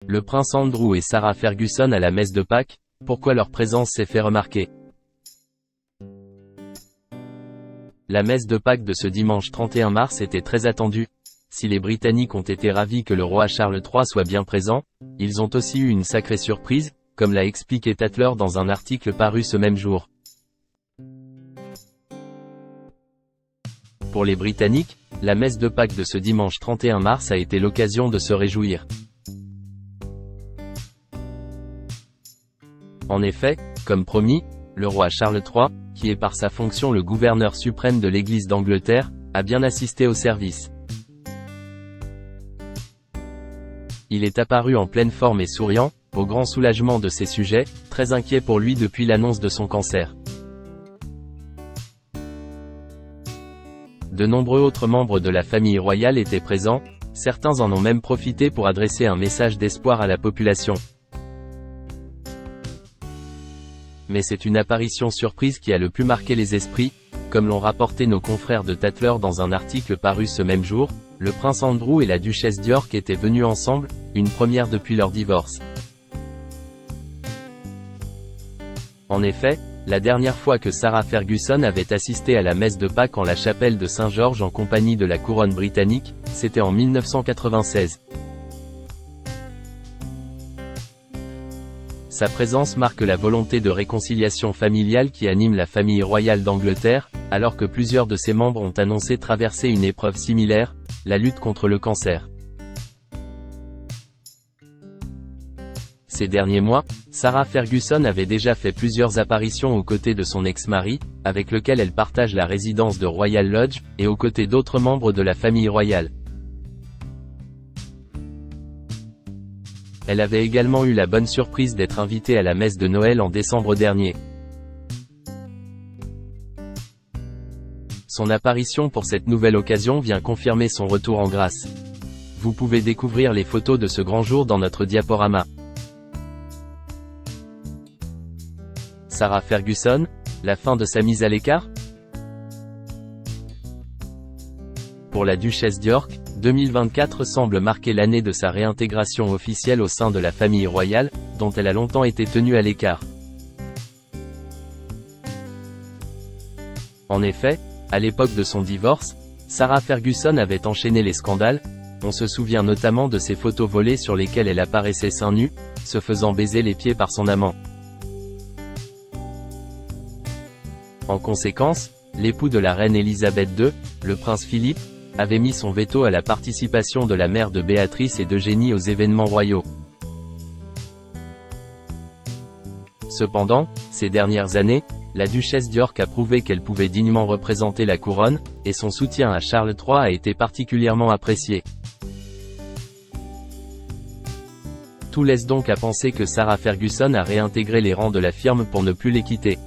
Le prince Andrew et Sarah Ferguson à la messe de Pâques, pourquoi leur présence s'est fait remarquer? La messe de Pâques de ce dimanche 31 mars était très attendue. Si les Britanniques ont été ravis que le roi Charles III soit bien présent, ils ont aussi eu une sacrée surprise, comme l'a expliqué Tatler dans un article paru ce même jour. Pour les Britanniques, la messe de Pâques de ce dimanche 31 mars a été l'occasion de se réjouir. En effet, comme promis, le roi Charles III, qui est par sa fonction le gouverneur suprême de l'Église d'Angleterre, a bien assisté au service. Il est apparu en pleine forme et souriant, au grand soulagement de ses sujets, très inquiets pour lui depuis l'annonce de son cancer. De nombreux autres membres de la famille royale étaient présents, certains en ont même profité pour adresser un message d'espoir à la population. Mais c'est une apparition surprise qui a le plus marqué les esprits, comme l'ont rapporté nos confrères de Tatler dans un article paru ce même jour. Le prince Andrew et la duchesse d'York étaient venus ensemble, une première depuis leur divorce. En effet, la dernière fois que Sarah Ferguson avait assisté à la messe de Pâques en la chapelle de Saint-Georges en compagnie de la couronne britannique, c'était en 1996. Sa présence marque la volonté de réconciliation familiale qui anime la famille royale d'Angleterre, alors que plusieurs de ses membres ont annoncé traverser une épreuve similaire, la lutte contre le cancer. Ces derniers mois, Sarah Ferguson avait déjà fait plusieurs apparitions aux côtés de son ex-mari, avec lequel elle partage la résidence de Royal Lodge, et aux côtés d'autres membres de la famille royale. Elle avait également eu la bonne surprise d'être invitée à la messe de Noël en décembre dernier. Son apparition pour cette nouvelle occasion vient confirmer son retour en grâce. Vous pouvez découvrir les photos de ce grand jour dans notre diaporama. Sarah Ferguson, la fin de sa mise à l'écart? Pour la duchesse d'York, 2024 semble marquer l'année de sa réintégration officielle au sein de la famille royale, dont elle a longtemps été tenue à l'écart. En effet, à l'époque de son divorce, Sarah Ferguson avait enchaîné les scandales. On se souvient notamment de ses photos volées sur lesquelles elle apparaissait seins nus, se faisant baiser les pieds par son amant. En conséquence, l'époux de la reine Elisabeth II, le prince Philippe, avait mis son veto à la participation de la mère de Béatrice et d'Eugénie aux événements royaux. Cependant, ces dernières années, la duchesse d'York a prouvé qu'elle pouvait dignement représenter la couronne, et son soutien à Charles III a été particulièrement apprécié. Tout laisse donc à penser que Sarah Ferguson a réintégré les rangs de la firme pour ne plus les quitter.